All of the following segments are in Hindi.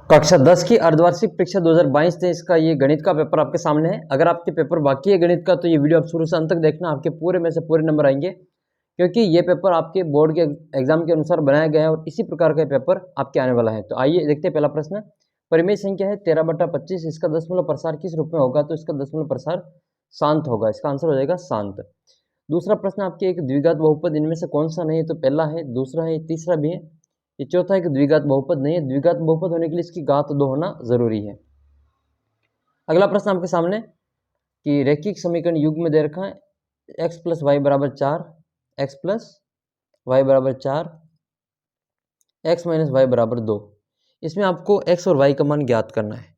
कक्षा 10 की अर्धवार्षिक परीक्षा 2022-23 का ये गणित का पेपर आपके सामने है। अगर आपके पेपर बाकी है गणित का तो ये वीडियो आप शुरू से अंत तक देखना, आपके पूरे में से पूरे नंबर आएंगे, क्योंकि ये पेपर आपके बोर्ड के एग्जाम के अनुसार बनाया गया है और इसी प्रकार का पेपर आपके आने वाला है। तो आइए देखते हैं पहला प्रश्न। परिमेय संख्या है 13/25, इसका दशमलव प्रसार किस रूप में होगा? तो इसका दशमलव प्रसार शांत होगा, इसका आंसर हो जाएगा शांत। दूसरा प्रश्न आपके एक द्विघात बहुपद इनमें से कौन सा नहीं है? तो पहला है, दूसरा है, तीसरा भी है। ये चौथा है कि द्विघात बहुपद नहीं है। द्विघात बहुपद होने के लिए इसकी घात 2 होना जरूरी है। अगला प्रश्न आपके सामने कि रैखिक समीकरण युग्म में दे रखा है x प्लस वाई बराबर 4, एक्स प्लस वाई बराबर 4, एक्स माइनस वाई बराबर 2। इसमें आपको x और y का मान ज्ञात करना है।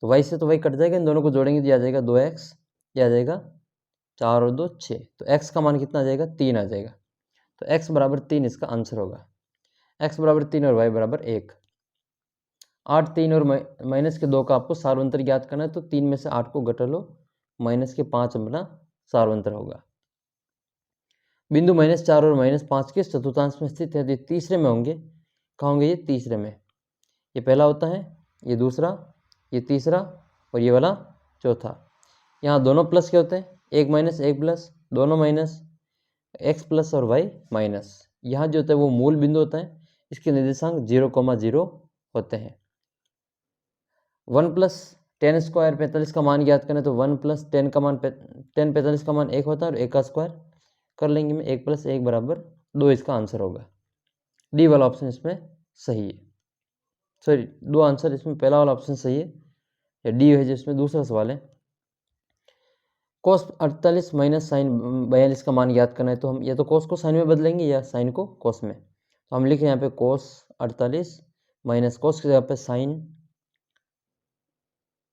तो y से तो y कट जाएगा, इन दोनों को जोड़ेंगे तो आ जाएगा 2x, यह आ जाएगा 4 और 2 6। तो x का मान कितना आ जाएगा? 3 आ जाएगा। तो x बराबर 3 इसका आंसर होगा। x बराबर 3 और y बराबर 1। 8, 3 और माइनस के 2 का आपको सार्वंतर ज्ञात करना है। तो 3 में से 8 को घटा लो, माइनस के 5 अपना सार्वंतर होगा। बिंदु -4 और -5 के चतुर्थांश में स्थित है, तो ये तीसरे में होंगे। कहाँ होंगे? ये तीसरे में। ये पहला होता है, ये दूसरा, ये तीसरा और ये वाला चौथा। यहाँ दोनों प्लस के होते हैं, एक माइनस एक प्लस, दोनों माइनस, एक्स प्लस और वाई माइनस। यहाँ जो होता है वो मूल बिंदु होता है, इसके निर्देशांक 0,0 होते हैं। 1 प्लस 10 स्क्वायर 45 का मान ज्ञात करें तो 1 प्लस 10 का मान 10 45 का मान 1 होता है और 1 का स्क्वायर कर लेंगे में 1 प्लस 1 बराबर 2 इसका आंसर होगा। डी वाला ऑप्शन इसमें सही है। सॉरी, दो आंसर इसमें, पहला वाला ऑप्शन सही है या डी है जो इसमें दूसरा सवाल है। कोस 48 माइनस साइन 42 का मान ज्ञात करना है। तो हम या तो कोस को साइन में बदलेंगे या साइन को कोस में। तो हम लिखें यहाँ पे कोस 48 माइनस कोस की जगह पे साइन,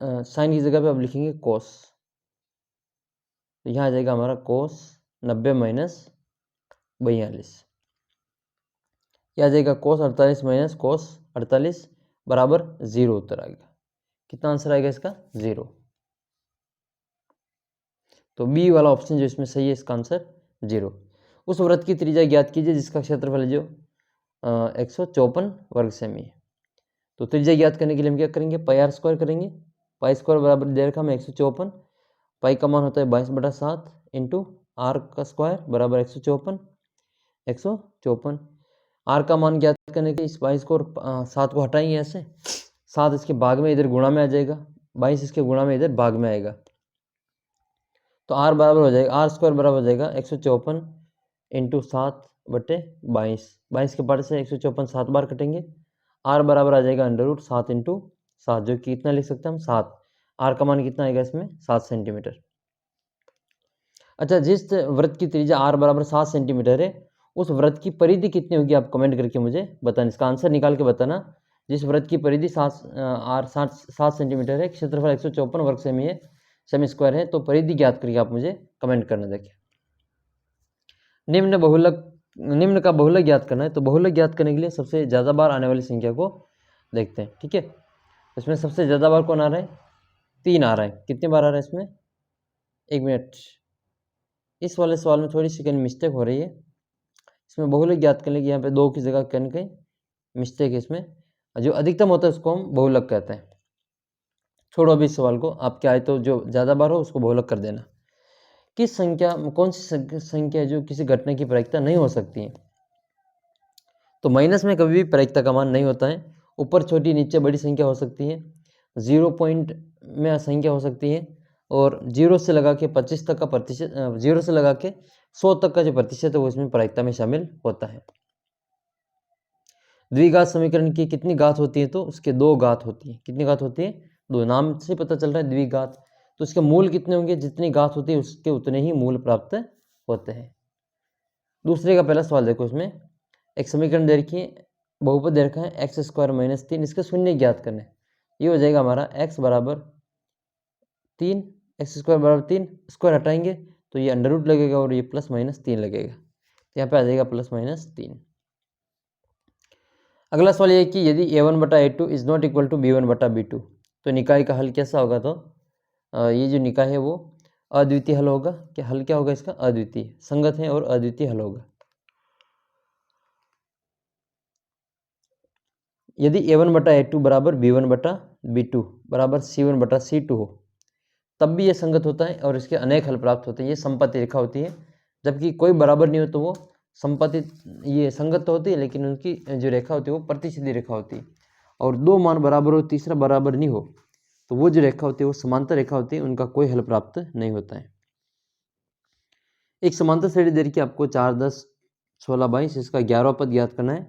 साइन की जगह पे अब लिखेंगे कोस। तो यहाँ आ जाएगा हमारा कोस 90 माइनस 42। यह आ जाएगा कोस 48 माइनस कोस 48 बराबर 0 उत्तर आएगा। कितना आंसर आएगा इसका? 0। तो बी वाला ऑप्शन जो इसमें सही है, इसका आंसर 0। उस वृत्त की त्रिज्या ज्ञात कीजिए जिसका क्षेत्रफल जो 154 वर्ग सेमी है। तो त्रिज्या ज्ञात करने के लिए हम क्या करेंगे? पाई आर स्क्वायर करेंगे। पाई स्क्वायर बराबर दे रखा हमें 154, पाई का मान होता है 22/7 इंटू आर का स्क्वायर बराबर 154। आर का मान ज्ञात करने के इस 22 को और 7 को हटाएंगे ऐसे, 7 इसके भाग में इधर गुणा में आ जाएगा, 22 इसके गुणा में इधर भाग में आएगा। तो आर बराबर हो जाएगा, आर स्क्वायर बराबर हो जाएगा 154 इंटू 7/22। 22 के पार्ट से 154 7 बार कटेंगे। आर बराबर आ जाएगा √7 इंटू 7, जो कि कितना लिख सकते हैं हम? 7। आर का मान कितना आएगा इसमें? 7 सेंटीमीटर। अच्छा, जिस वृत्त की त्रिज्या आर बराबर 7 सेंटीमीटर है उस वृत्त की परिधि कितनी होगी? आप कमेंट करके मुझे बताना, इसका आंसर निकाल के बताना। जिस वृत्त की परिधि 7 सेंटीमीटर है, क्षेत्रफल 154 वर्ग सेमी है, सेमी स्क्वायर है, तो परिधि ज्ञात करके आप मुझे कमेंट करना। देखिए, निम्न का बहुलक ज्ञात करना है। तो बहुलक ज्ञात करने के लिए सबसे ज़्यादा बार आने वाली संख्या को देखते हैं। ठीक है, इसमें सबसे ज़्यादा बार कौन आ रहा है? 3 आ रहा है। कितनी बार आ रहा है इसमें? 1 मिनट, इस वाले सवाल में थोड़ी सी मिस्टेक हो रही है। इसमें बहुलक ज्ञात करने की यहाँ पे 2 की जगह कहीं मिस्टेक है इसमें। जो अधिकतम होता है उसको हम बहुलक कहते हैं। छोड़ो अभी इस सवाल को, आपके आए तो जो ज़्यादा बार हो उसको बहुलक कर देना। किस संख्या, कौन सी संख्या जो किसी घटना की प्रायिकता नहीं हो सकती है? तो माइनस में कभी भी प्रायिकता का मान नहीं होता है। ऊपर छोटी नीचे बड़ी संख्या हो सकती है, 0 पॉइंट में संख्या हो सकती है, और 0 से लगा के 25 तक का प्रतिशत, 0 से लगा के 100 तक का जो प्रतिशत है वो इसमें प्रायिकता में शामिल होता है। द्विघात समीकरण की कितनी घात होती है? तो उसके 2 घात होती है। कितनी घात होती है? 2। नाम से पता चल रहा है द्विघात, तो उसके मूल कितने होंगे? जितनी घात होती है उसके उतने ही मूल प्राप्त होते हैं। दूसरे का पहला सवाल देखो, इसमें एक समीकरण दे रखी है, बहुपद दे रखा है x² - 3, इसके शून्य ज्ञात करने। ये हो जाएगा हमारा x बराबर 3, x² बराबर 3, स्क्वायर हटाएंगे तो ये अंडर रूट लगेगा और ये +-3 लगेगा। तो यहाँ पे आ जाएगा +-3। अगला सवाल ये है कि यदि a1/a2 is not equal to b1/b2, तो निकाय का हल कैसा होगा? तो ये जो निकाय है वो अद्वितीय हल होगा। क्या हल क्या होगा इसका? अद्वितीय, संगत है और अद्वितीय हल होगा। यदि a1 बटा a2 बराबर b1 बटा b2 बराबर c1 बटा c2 हो तब भी ये संगत होता है और इसके अनेक हल प्राप्त होते हैं। ये संपत्ति रेखा होती है। जबकि कोई बराबर नहीं हो तो वो संपत्ति ये संगत तो होती है, लेकिन उनकी जो रेखा होती है वो प्रतिच्छेदी रेखा होती है। और दो मान बराबर हो, तीसरा बराबर नहीं हो, तो वो जो रेखा होती है वो समांतर रेखा होती है, उनका कोई हल प्राप्त नहीं होता है। एक समांतर श्रेणी दे रखी आपको 4, 10, 16, 22, इसका 11वां पद ज्ञात करना है।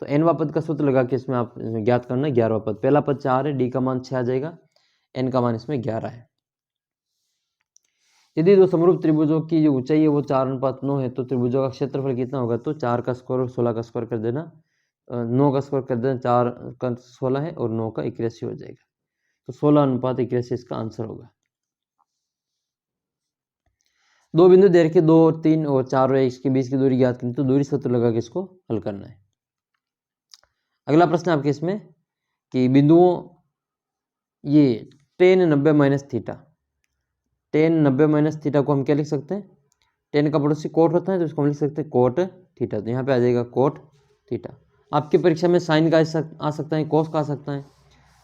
तो nवां पद का सूत्र लगा के इसमें आप ज्ञात करना है 11वां पद। पहला पद 4 है, d का मान 6 आ जाएगा, n का मान इसमें 11 है। यदि दो समरूप त्रिभुजों की जो ऊंचाई है वो 4:9 है तो त्रिभुजों का क्षेत्रफल कितना होगा? तो 4 का स्क्वायर और 16 का स्क्वायर कर देना, 9 का स्क्वायर कर देना, 4 का 16 है और 9 का 81 हो जाएगा। तो 16:81 इसका आंसर होगा। दो बिंदु दे रखे 2, 3 और 4 और 1 के बीच की दूरी ज्ञात करनी, तो दूरी सूत्र लगा के इसको हल करना है। अगला प्रश्न आपके इसमें कि बिंदुओं ये tan 90 minus theta, tan 90 minus theta को हम क्या लिख सकते हैं? tan का पड़ोसी कोट होता है तो इसको हम लिख सकते हैं कोट थीटा। तो यहाँ पे आ जाएगा कोट थीटा। आपकी परीक्षा में साइन का आ सकता है, कोस का आ सकता है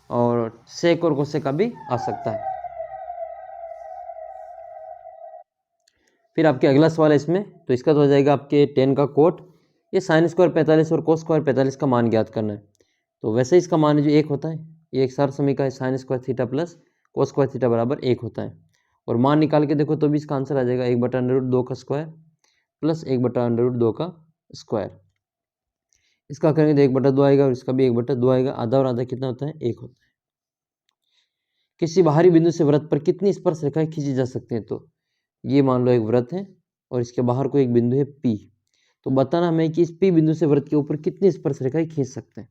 और सेक और कोसेक का भी आ सकता है। फिर आपके अगला सवाल है इसमें, तो इसका तो हो जाएगा आपके tan का कोट, ये साइन स्क्वायर 45 और कोस स्क्वायर 45 का मान ज्ञात करना है। तो वैसे इसका मान जो 1 होता है, ये एक सर्व समीकरण है, sine square theta plus cos square theta बराबर 1 होता है। और मान निकाल के देखो तो भी इसका आंसर आ जाएगा 1/√2 का स्क्वायर प्लस 1/√2 का स्क्वायर। इसका करेंगे तो 1/2 आएगा और इसका भी 1/2 आएगा। आधा और आधा कितना होता है? 1 होता है। किसी बाहरी बिंदु से वृत्त पर कितनी स्पर्श रेखाएं खींची जा सकती हैं? तो ये मान लो एक वृत्त है और इसके बाहर कोई एक बिंदु है P, तो बताना हमें कि इस P बिंदु से वृत्त के ऊपर कितनी स्पर्श रेखाएं खींच सकते हैं।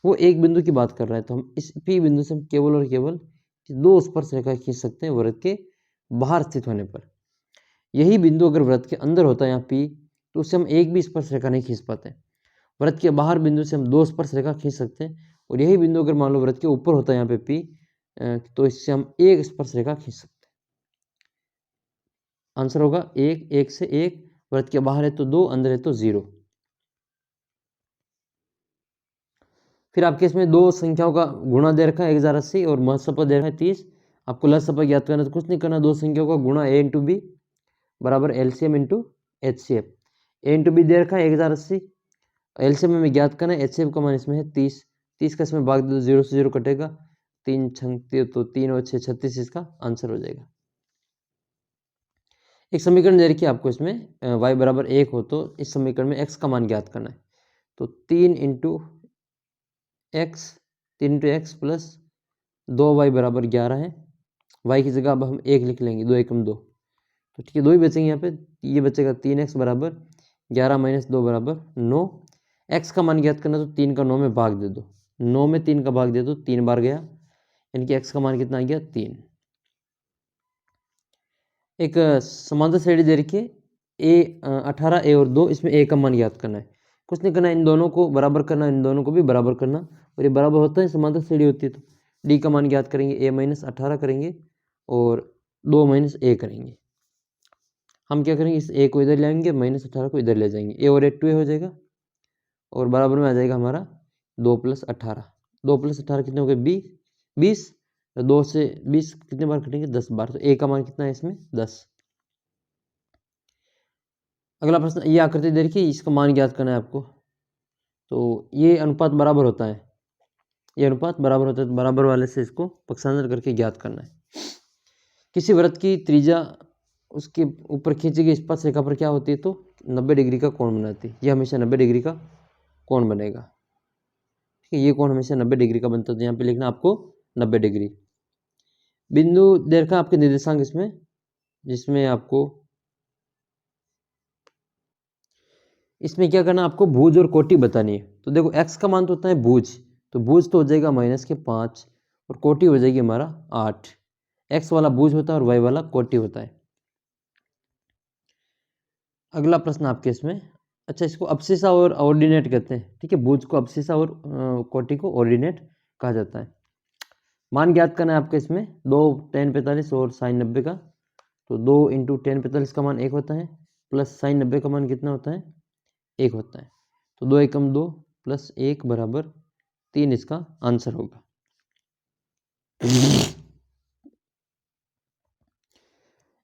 वो एक बिंदु की बात कर रहा है, तो हम इस P बिंदु से हम केवल और केवल 2 स्पर्श रेखाएं खींच सकते हैं वृत्त के बाहर स्थित होने पर। यही बिंदु अगर वृत्त के अंदर होता है यहाँ P, तो उससे हम एक भी स्पर्श रेखा नहीं खींच पाते। वृत्त के बाहर बिंदु से हम 2 स्पर्श रेखा खींच सकते हैं, और यही बिंदु अगर मान लो वृत्त के ऊपर होता है यहाँ पे P, तो इससे हम एक स्पर्श रेखा खींच सकते हैं। आंसर होगा 1, 1 से 1, वृत्त के बाहर है तो 2, अंदर है तो 0। फिर आपके इसमें दो संख्याओं का गुणा दे रखा है 1080 और महत्सपद दे रखा है 30। आपको लसपद ज्ञात करना, तो कुछ नहीं करना, दो संख्याओं का गुणा a इंटू बी बराबर LCM into HCF. a into B दे रखा है 1080, एलसीएम में ज्ञात करना है, एचसीएफ का मान इसमें है 30। 30 का इसमें भाग दे दो, 0 से 0 कटेगा, 3 छंग तो 3 और 6 36 इसका आंसर हो जाएगा। एक समीकरण दे रखी है आपको इसमें y बराबर 1 हो तो इस समीकरण में x का मान ज्ञात करना है। तो 3 इंटू एक्स प्लस 2y बराबर 11 है। y की जगह अब हम 1 लिख लेंगे, 2 एकम 2, तो ठीक है 2 ही बचेंगे यहाँ पे। ये बचेगा 3x बराबर 11 माइनस 2 बराबर 9। x का मान ज्ञात करना, तो 3 का 9 में भाग दे दो, 9 में 3 का भाग दे दो, 3 बार गया, यानी कि x का मान कितना आ गया? 3। एक समांतर श्रेणी दे रखी है A18 A और 2, इसमें A का मान ज्ञात करना है। कुछ नहीं करना, इन दोनों को बराबर करना, इन दोनों को भी बराबर करना, और ये बराबर होता है समांतर श्रेणी होती है। तो D का मान ज्ञात करेंगे, A-18 करेंगे और 2 - A करेंगे। हम क्या करेंगे, इस A को इधर ले आएंगे, -18 को इधर ले जाएंगे, A और A 2A हो जाएगा, और बराबर में आ जाएगा हमारा 2 + 18। 2 + 18 कितने हो गए? 20। 2 से 20 कितने बार कटेंगे? 10 बार। तो A का मान कितना है इसमें? 10। अगला प्रश्न, ये आकृति दे रखी है, इसका मान ज्ञात करना है आपको। तो ये अनुपात बराबर होता है, ये अनुपात बराबर होता है, तो बराबर वाले से इसको पक्षांतर करके ज्ञात करना है। किसी वृत्त की त्रिज्या उसके ऊपर खींची गई स्पर्श रेखा पर क्या होती है? तो 90 डिग्री का कोण बनाती है। ये हमेशा 90 डिग्री का कोण बनेगा, ठीक है, ये कोण हमेशा 90 डिग्री का बनता है। तो यहाँ पे लिखना आपको 90 डिग्री। बिंदु दे रखा आपके निर्देशांक इसमें, जिसमें आपको इसमें क्या करना, आपको भुज और कोटि बतानी है। तो देखो x का मान तो होता है भुज, तो भुज तो हो जाएगा -5 और कोटि हो जाएगी हमारा 8। x वाला भुज होता है और y वाला कोटि होता है। अगला प्रश्न आपके इसमें, अच्छा इसको अब्सिसा और ऑर्डिनेट कहते हैं, ठीक है, भुज को अब्सिसा और कोटि को ऑर्डिनेट कहा जाता है। मान ज्ञात करना है आपके इसमें, 2 tan 45 और sin 90 का। तो 2 × tan 45 का मान 1 होता है, प्लस sin 90 का मान कितना होता है? 1 होता है। तो 2 एकम 2 प्लस 1 बराबर 3 इसका आंसर होगा।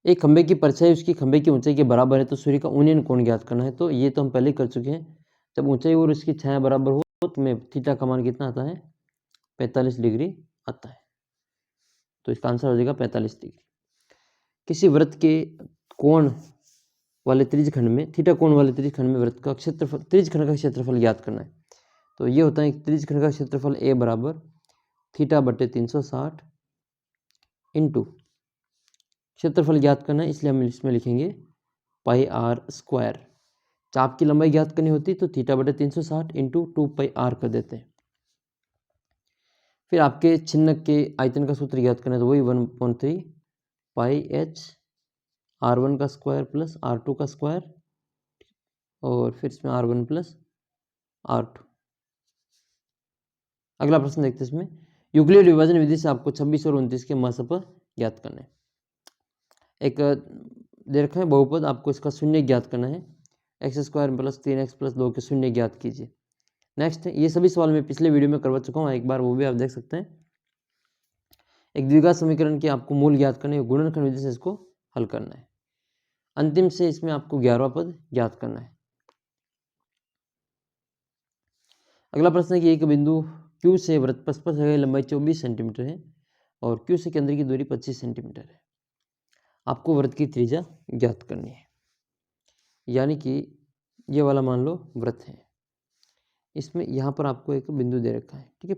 एक खंबे की परछाई उसकी खंबे की ऊंचाई के बराबर है तो सूर्य का उन्नयन कोण ज्ञात करना है। तो ये तो हम पहले ही कर चुके हैं। जब ऊंचाई और उसकी छाया बराबर हो तो में थीटा का मान कितना आता है, 45 डिग्री आता है। तो इसका आंसर हो जाएगा 45 डिग्री। किसी वृत्त के कोण वाले त्रिज्यखंड में, थीटा कोण वाले त्रिज्यखंड में वृत्त का क्षेत्रफल, त्रिज्यखंड का क्षेत्रफल ज्ञात करना है। तो ये होता है त्रिज्यखंड का क्षेत्रफल ए बराबर थीटा बटे 360 इंटू क्षेत्रफल ज्ञात करना है, इसलिए हम इसमें लिखेंगे पाई आर स्क्वायर। चाप की लंबाई ज्ञात करनी होती तो थीटा बटे 360 इंटू 2 पाई आर कर देते हैं। फिर आपके छिन्नक के आयतन का सूत्र ज्ञात करना है, तो वही 1/3 पाई एच R1 का स्क्वायर प्लस R2 का स्क्वायर और फिर इसमें R1 प्लस R2। अगला प्रश्न देखते हैं। इसमें यूक्लिड विभाजन विधि से आपको 26 और 29 के महत्व ज्ञात करना है। एक दे रखा है बहुपद, आपको इसका शून्य ज्ञात करना है। X square plus 3x plus 2 के शून्य ज्ञात कीजिए। नेक्स्ट, ये सभी सवाल मैं पिछले वीडियो में करवा चुका हूँ, एक बार वो भी आप देख सकते हैं। एक द्विघात समीकरण के आपको मूल ज्ञात करने, गुणनखंड विधि से इसको हल करना है। अंतिम से इसमें आपको 11वां पद ज्ञात करना है। अगला प्रश्न है कि एक बिंदु Q से वृत्त पर स्पर्श रेखा की लंबाई 24 सेंटीमीटर है और Q से केंद्र की दूरी 25 सेंटीमीटर है। आपको वृत्त की त्रिज्या ज्ञात करनी है। यानी कि ये वाला मान लो वृत्त है, इसमें यहाँ पर आपको एक बिंदु दे रखा है, ठीक है।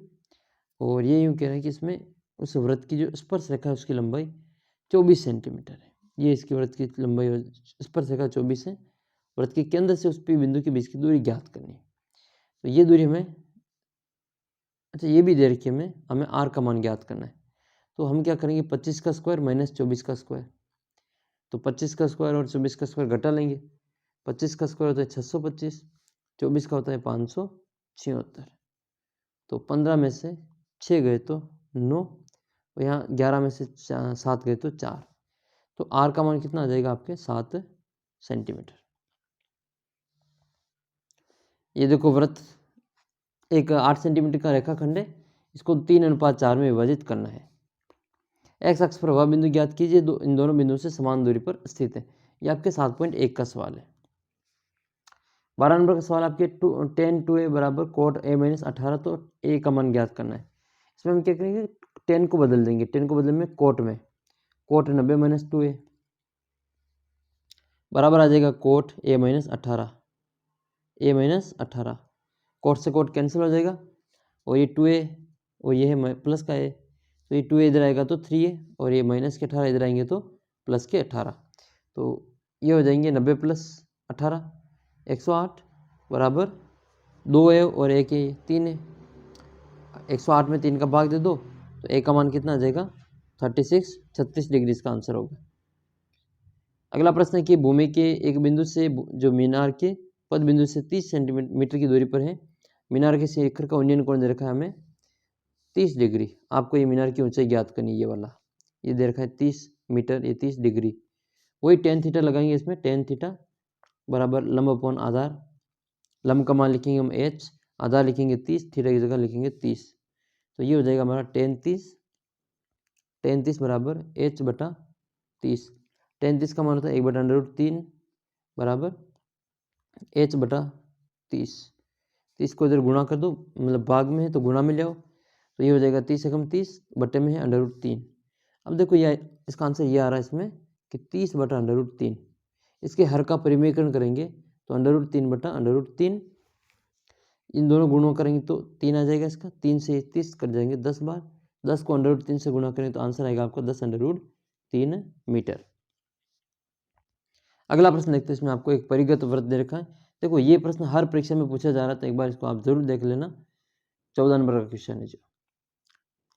और ये यूँ कह रहे हैं कि इसमें उस वृत्त की जो स्पर्श रेखा है उसकी लंबाई 24 सेंटीमीटर है। ये इसकी वृत्त की लंबाई और स्पर्श रेखा 24 है। वृत्त के केंद्र से उस बिंदु के बीच की दूरी ज्ञात करनी है। तो ये दूरी हमें, अच्छा ये भी दे रखी है हमें आर का मान ज्ञात करना है। तो हम क्या करेंगे, 25 का स्क्वायर माइनस 24 का स्क्वायर। तो 25 का स्क्वायर और 24 का स्क्वायर घटा लेंगे। 25 का स्क्वायर होता है 625, 24 का होता है 576। तो 15 में से 6 गए तो 9 और यहाँ 11 में से 7 गए तो 4। तो आर का मान कितना आ जाएगा आपके 7 सेंटीमीटर। ये देखो वृत्त एक 8 सेंटीमीटर का रेखाखंड है, इसको 3:4 में विभाजित करना है। एक्स अक्ष पर वह बिंदु ज्ञात कीजिए इन दोनों बिंदुओं से समान दूरी पर स्थित है। ये आपके 7.1 का सवाल है। 12 नंबर का सवाल आपके 10 2a बराबर कोट a माइनस 18। तो a का मान ज्ञात करना है। इसमें हम क्या करेंगे, 10 को बदल देंगे, 10 को बदले में कोट 90 माइनस 2a बराबर आ जाएगा कोट a माइनस 18। कोट से कोट कैंसिल हो जाएगा और ये 2a और ये है प्लस का a, तो ये 2a इधर आएगा तो 3a और ये माइनस के 18 इधर आएंगे तो प्लस के 18। तो ये हो जाएंगे 90 प्लस 18 108 बराबर 2a और 1 है 3 है। 108 में 3 का भाग दे दो तो a का मान कितना आ जाएगा 36 डिग्री इसका आंसर होगा। अगला प्रश्न है कि भूमि के एक बिंदु से जो मीनार के पद बिंदु से 30 सेंटीमीटर की दूरी पर है, मीनार के शिखर का उन्नयन कोण दे रखा है हमें 30 डिग्री। आपको ये मीनार की ऊंचाई ज्ञात करनी है। ये वाला ये दे रखा है 30 मीटर, ये 30 डिग्री। वही tan थीटा लगाएंगे इसमें, tan थीटा बराबर लंब अपॉन आधार। लंब का मान लिखेंगे हम h, आधार लिखेंगे 30, थीटा की जगह लिखेंगे 30। तो ये हो जाएगा हमारा tan 30 बराबर h बटा 30। tan 30 का मान होता है 1/√3 बराबर h बटा 30। 30 को इधर गुणा कर दो, मतलब भाग में है तो गुणा में ले आओ। तो ये हो जाएगा 30 एकम 30 बटे में है √3। अब देखो ये इसका आंसर ये आ रहा है इसमें कि 30 बटा √3। इसके हर का परिमेयकरण करेंगे तो √3 बटा √3, इन दोनों गुणों करेंगे तो 3 आ जाएगा। इसका 3 से 30 कर जाएंगे 10 बार, 10 को √3 से गुणा करें तो आंसर आएगा आपका 10√3 मीटर। अगला प्रश्न देखते हैं। इसमें आपको एक परिगत वृत्त दे रखा है। देखो ये प्रश्न हर परीक्षा में पूछा जा रहा है, तो एक बार इसको आप जरूर देख लेना। 14 नंबर का क्वेश्चन है जो,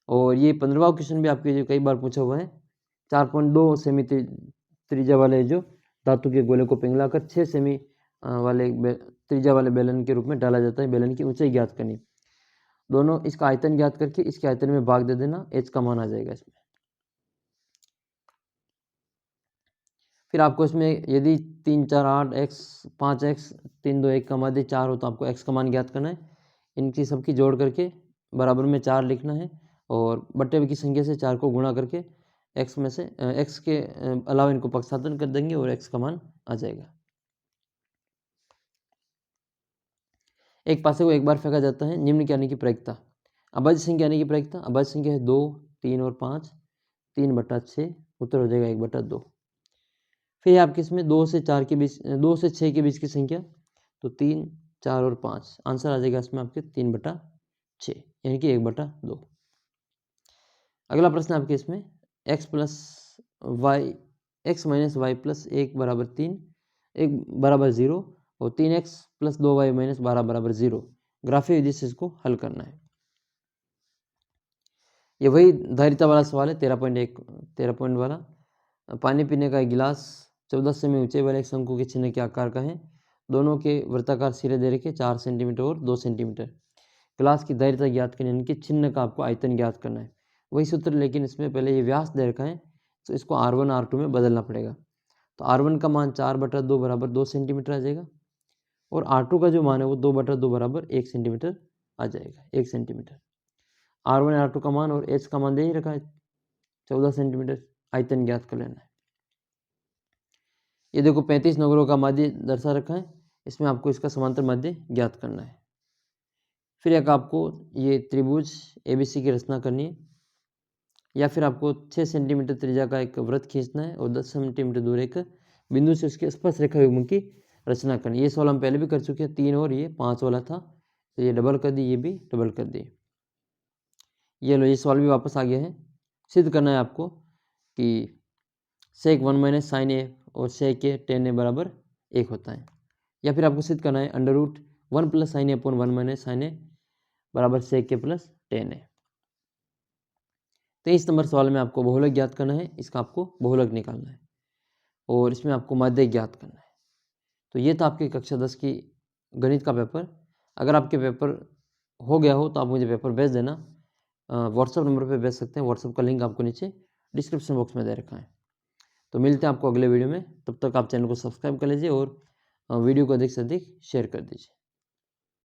और ये 15वां क्वेश्चन भी आपके जो कई बार पूछा हुआ है। 4.2 सेमी त्रिज्या वाले जो धातु के गोले को पिघलाकर 6 सेमी वाले त्रिज्या वाले बेलन के रूप में डाला जाता है। बेलन की ऊंचाई ज्ञात करनी, दोनों इसका आयतन ज्ञात करके इसके आयतन में भाग दे देना, h का मान आ जाएगा इसमें। फिर आपको इसमें यदि 3 4 8 x 5x 3 2 1 का माध्य 4 हो तो आपको x का मान ज्ञात करना है। इनकी सबकी जोड़ करके बराबर में 4 लिखना है और बट्टे की संख्या से 4 को गुणा करके x में से x के अलावा इनको पक्षांतर कर देंगे और x का मान आ जाएगा। एक पासे को एक बार फेंका जाता है, निम्न के आने की प्रायिकता। अभाज्य संख्या आने की प्रायिकता, अभाज्य संख्या है 2, 3 और 5, 3/6, उत्तर हो जाएगा 1/2। फिर आपके इसमें 2 से 4 के बीच, 2 से 6 के बीच की संख्या, तो 3, 4 और 5, आंसर आ जाएगा इसमें आपके 3/6 यानी कि 1/2। अगला प्रश्न आपके इसमें x माइनस वाई प्लस 1 बराबर 3, 1 बराबर 0 और 3x प्लस 2y माइनस 12 बराबर 0, ग्राफीय विधि से इसको हल करना है। ये वही धारिता वाला सवाल है 13 पॉइंट वाला। पानी पीने का एक गिलास 14 सेमी ऊंचाई वाले एक शंकु के चिन्ह के आकार का है, दोनों के वृत्ताकार सिरे दे रखे 4 सेंटीमीटर और 2 सेंटीमीटर। गिलास की धारिता ज्ञात करनी है, इनके चिन्ह का आपको आयतन ज्ञात करना है, वही सूत्र, लेकिन इसमें पहले ये व्यास दे रखा है तो इसको R1 R2 में बदलना पड़ेगा। तो R1 का मान 4/2 बराबर 2 सेंटीमीटर आ जाएगा और R2 का जो मान है वो 2/2 बराबर 1 सेंटीमीटर आ जाएगा, 1 सेंटीमीटर। R1 R2 का मान और H का मान दे ही रखा है 14 सेंटीमीटर, आयतन ज्ञात कर लेना है। ये देखो 35 नगरों का माध्य दर्शा रखा है, इसमें आपको इसका समांतर माध्य ज्ञात करना है। फिर एक आपको ये त्रिभुज ABC की रचना करनी है, या फिर आपको 6 सेंटीमीटर त्रिज्या का एक वृत्त खींचना है और 10 सेंटीमीटर दूर एक बिंदु से उसके स्पर्श रेखा युग्म की रचना करनी है। ये सवाल हम पहले भी कर चुके हैं, 3 और ये 5 वाला था, तो ये डबल कर दी, ये भी डबल कर दी। ये लो, ये सवाल भी वापस आ गया है। सिद्ध करना है आपको कि sec 1 माइनस साइन ए और sec ए tan ए बराबर 1 होता है, या फिर आपको सिद्ध करना है √1 प्लस साइन ए अपॉन 1 माइनस साइन ए बराबर sec ए प्लस tan ए। 23 नंबर सवाल में आपको बहुलक ज्ञात करना है, इसका आपको बहुलक निकालना है और इसमें आपको माध्य ज्ञात करना है। तो ये था आपके कक्षा 10 की गणित का पेपर। अगर आपके पेपर हो गया हो तो आप मुझे पेपर भेज देना, व्हाट्सअप नंबर पे भेज सकते हैं, व्हाट्सअप का लिंक आपको नीचे डिस्क्रिप्शन बॉक्स में दे रखा है। तो मिलते हैं आपको अगले वीडियो में, तब तक आप चैनल को सब्सक्राइब कर लीजिए और वीडियो को अधिक से अधिक शेयर कर दीजिए।